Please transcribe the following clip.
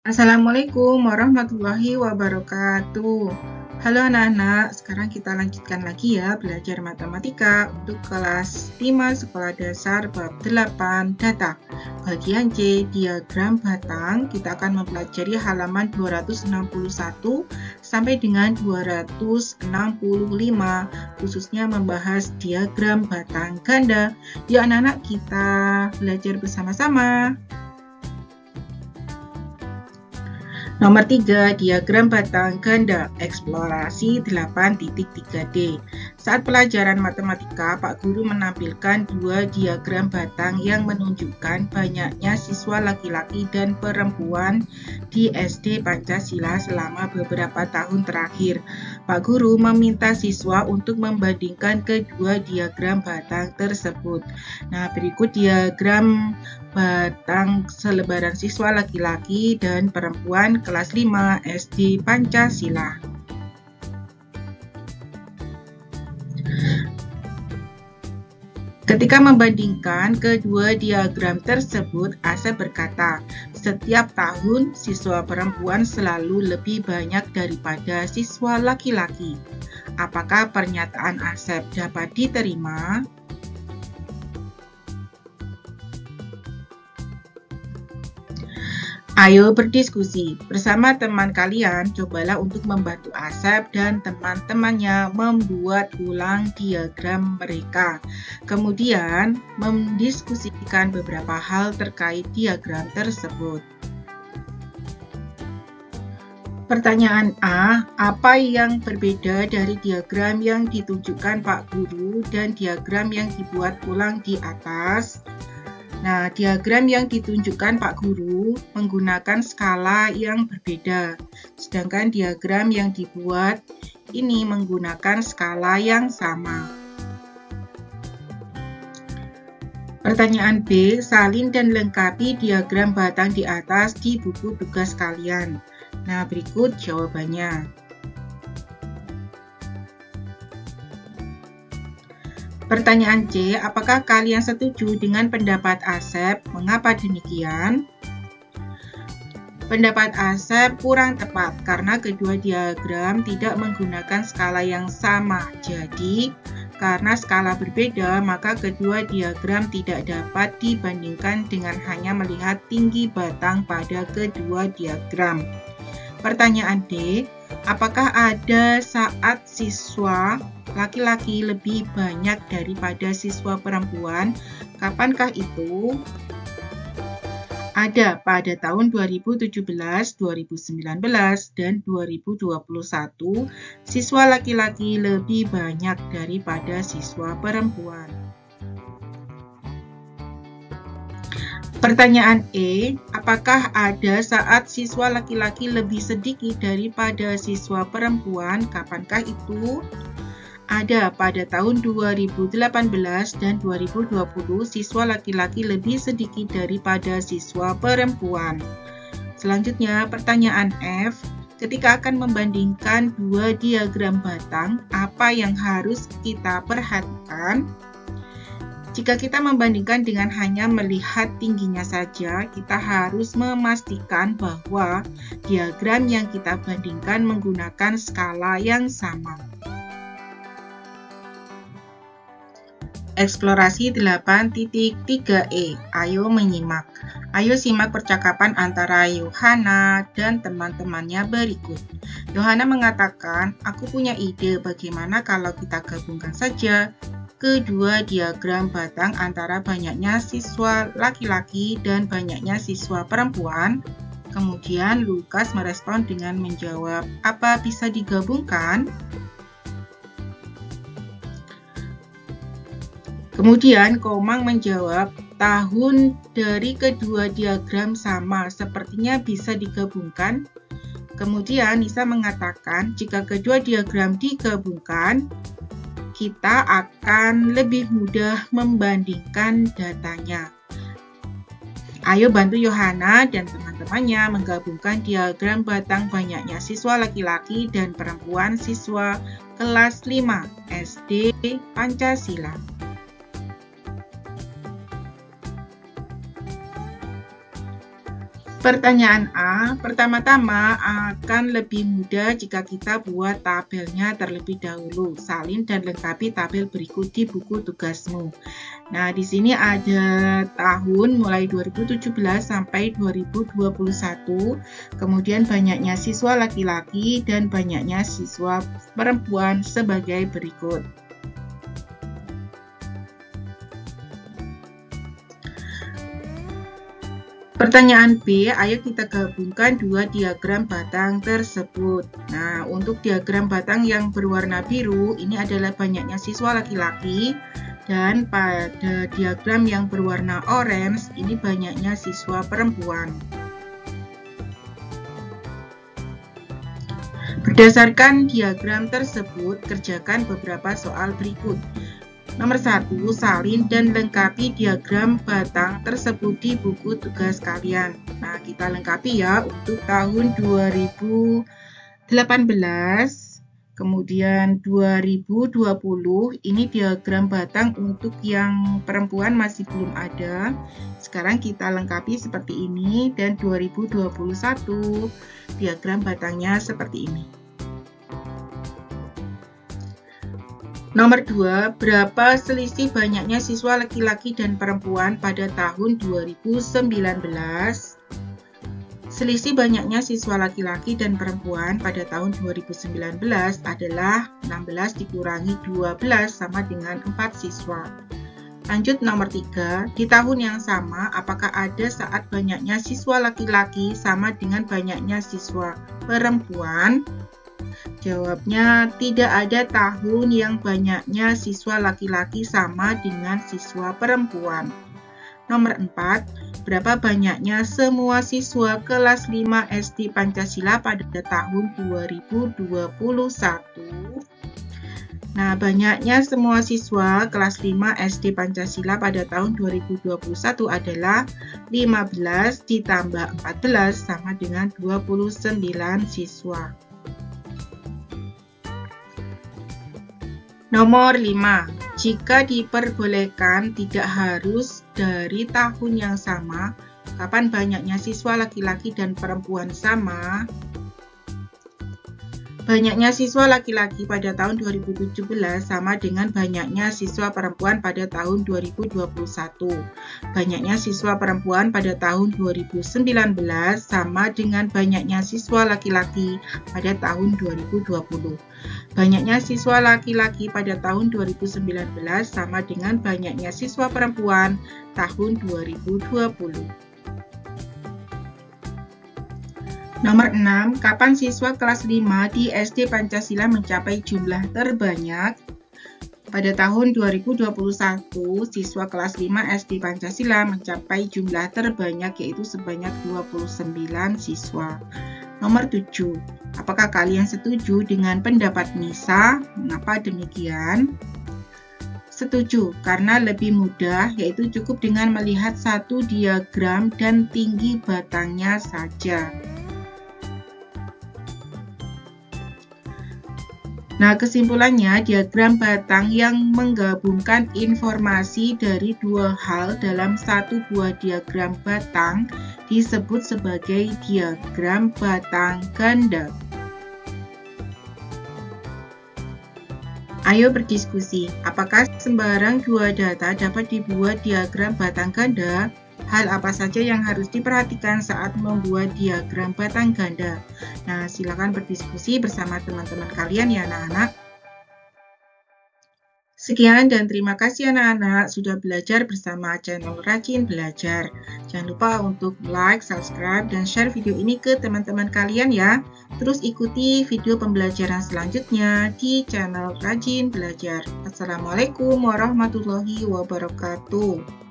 Assalamualaikum warahmatullahi wabarakatuh. Halo anak-anak, sekarang kita lanjutkan lagi ya belajar matematika untuk kelas 5 sekolah dasar bab 8 data. Bagian C, diagram batang, kita akan mempelajari halaman 261 sampai dengan 265, khususnya membahas diagram batang ganda. Yuk anak-anak, kita belajar bersama-sama. Nomor 3, diagram batang ganda, eksplorasi 8.3D. Saat pelajaran matematika, Pak Guru menampilkan dua diagram batang yang menunjukkan banyaknya siswa laki-laki dan perempuan di SD Pancasila selama beberapa tahun terakhir. Pak Guru meminta siswa untuk membandingkan kedua diagram batang tersebut. Nah, berikut diagram batang selebaran siswa laki-laki dan perempuan kelas 5 SD Pancasila. Ketika membandingkan kedua diagram tersebut, Asep berkata, setiap tahun siswa perempuan selalu lebih banyak daripada siswa laki-laki. Apakah pernyataan Asep dapat diterima? Ayo berdiskusi bersama teman kalian, cobalah untuk membantu Asep dan teman-temannya membuat ulang diagram mereka. Kemudian, mendiskusikan beberapa hal terkait diagram tersebut. Pertanyaan A, apa yang berbeda dari diagram yang ditunjukkan Pak Guru dan diagram yang dibuat ulang di atas? Nah, diagram yang ditunjukkan Pak Guru menggunakan skala yang berbeda, sedangkan diagram yang dibuat ini menggunakan skala yang sama. Pertanyaan B, salin dan lengkapi diagram batang di atas di buku tugas kalian. Nah, berikut jawabannya. Pertanyaan C, apakah kalian setuju dengan pendapat Asep? Mengapa demikian? Pendapat Asep kurang tepat karena kedua diagram tidak menggunakan skala yang sama. Jadi, karena skala berbeda, maka kedua diagram tidak dapat dibandingkan dengan hanya melihat tinggi batang pada kedua diagram. Pertanyaan D, apakah ada saat siswa laki-laki lebih banyak daripada siswa perempuan? Kapankah itu? Ada pada tahun 2017, 2019, dan 2021, siswa laki-laki lebih banyak daripada siswa perempuan. Pertanyaan E, apakah ada saat siswa laki-laki lebih sedikit daripada siswa perempuan? Kapankah itu? Ada pada tahun 2018 dan 2020, siswa laki-laki lebih sedikit daripada siswa perempuan. Selanjutnya, pertanyaan F, ketika akan membandingkan dua diagram batang, apa yang harus kita perhatikan? Jika kita membandingkan dengan hanya melihat tingginya saja, kita harus memastikan bahwa diagram yang kita bandingkan menggunakan skala yang sama. Eksplorasi 8.3E. Ayo menyimak. Ayo simak percakapan antara Yohana dan teman-temannya berikut. Yohana mengatakan, aku punya ide bagaimana kalau kita gabungkan saja kedua diagram batang antara banyaknya siswa laki-laki dan banyaknya siswa perempuan. Kemudian Lukas merespon dengan menjawab, apa bisa digabungkan? Kemudian Komang menjawab, tahun dari kedua diagram sama, sepertinya bisa digabungkan. Kemudian Nisa mengatakan, jika kedua diagram digabungkan, kita akan lebih mudah membandingkan datanya. Ayo bantu Yohana dan teman-temannya menggabungkan diagram batang banyaknya siswa laki-laki dan perempuan siswa kelas 5 SD Pancasila. Pertanyaan A, pertama-tama akan lebih mudah jika kita buat tabelnya terlebih dahulu. Salin dan lengkapi tabel berikut di buku tugasmu. Nah, di sini ada tahun mulai 2017 sampai 2021, kemudian banyaknya siswa laki-laki dan banyaknya siswa perempuan sebagai berikut. Pertanyaan B, ayo kita gabungkan dua diagram batang tersebut. Nah, untuk diagram batang yang berwarna biru, ini adalah banyaknya siswa laki-laki. Dan pada diagram yang berwarna orange, ini banyaknya siswa perempuan. Berdasarkan diagram tersebut, kerjakan beberapa soal berikut. Nomor 1, salin dan lengkapi diagram batang tersebut di buku tugas kalian. Nah, kita lengkapi ya untuk tahun 2018, kemudian 2020, ini diagram batang untuk yang perempuan masih belum ada. Sekarang kita lengkapi seperti ini, dan 2021 diagram batangnya seperti ini. Nomor 2, berapa selisih banyaknya siswa laki-laki dan perempuan pada tahun 2019? Selisih banyaknya siswa laki-laki dan perempuan pada tahun 2019 adalah 16 dikurangi 12 sama dengan 4 siswa. Lanjut nomor 3, di tahun yang sama, apakah ada saat banyaknya siswa laki-laki sama dengan banyaknya siswa perempuan? Jawabnya, tidak ada tahun yang banyaknya siswa laki-laki sama dengan siswa perempuan. Nomor 4, berapa banyaknya semua siswa kelas 5 SD Pancasila pada tahun 2021? Nah, banyaknya semua siswa kelas 5 SD Pancasila pada tahun 2021 adalah 15 ditambah 14 sama dengan 29 siswa. Nomor 5, jika diperbolehkan tidak harus dari tahun yang sama, kapan banyaknya siswa laki-laki dan perempuan sama? Banyaknya siswa laki-laki pada tahun 2017 sama dengan banyaknya siswa perempuan pada tahun 2021. Banyaknya siswa perempuan pada tahun 2019 sama dengan banyaknya siswa laki-laki pada tahun 2020. Banyaknya siswa laki-laki pada tahun 2019 sama dengan banyaknya siswa perempuan tahun 2020. Nomor 6, kapan siswa kelas 5 di SD Pancasila mencapai jumlah terbanyak? Pada tahun 2021, siswa kelas 5 SD Pancasila mencapai jumlah terbanyak yaitu sebanyak 29 siswa. Nomor 7, apakah kalian setuju dengan pendapat Nisa? Mengapa demikian? Setuju, karena lebih mudah, yaitu cukup dengan melihat satu diagram dan tinggi batangnya saja. Nah, kesimpulannya, diagram batang yang menggabungkan informasi dari dua hal dalam satu buah diagram batang disebut sebagai diagram batang ganda. Ayo berdiskusi, apakah sembarang dua data dapat dibuat diagram batang ganda? Hal apa saja yang harus diperhatikan saat membuat diagram batang ganda? Nah, silakan berdiskusi bersama teman-teman kalian ya anak-anak. Sekian dan terima kasih anak-anak sudah belajar bersama channel Rajin Belajar. Jangan lupa untuk like, subscribe, dan share video ini ke teman-teman kalian ya. Terus ikuti video pembelajaran selanjutnya di channel Rajin Belajar. Assalamualaikum warahmatullahi wabarakatuh.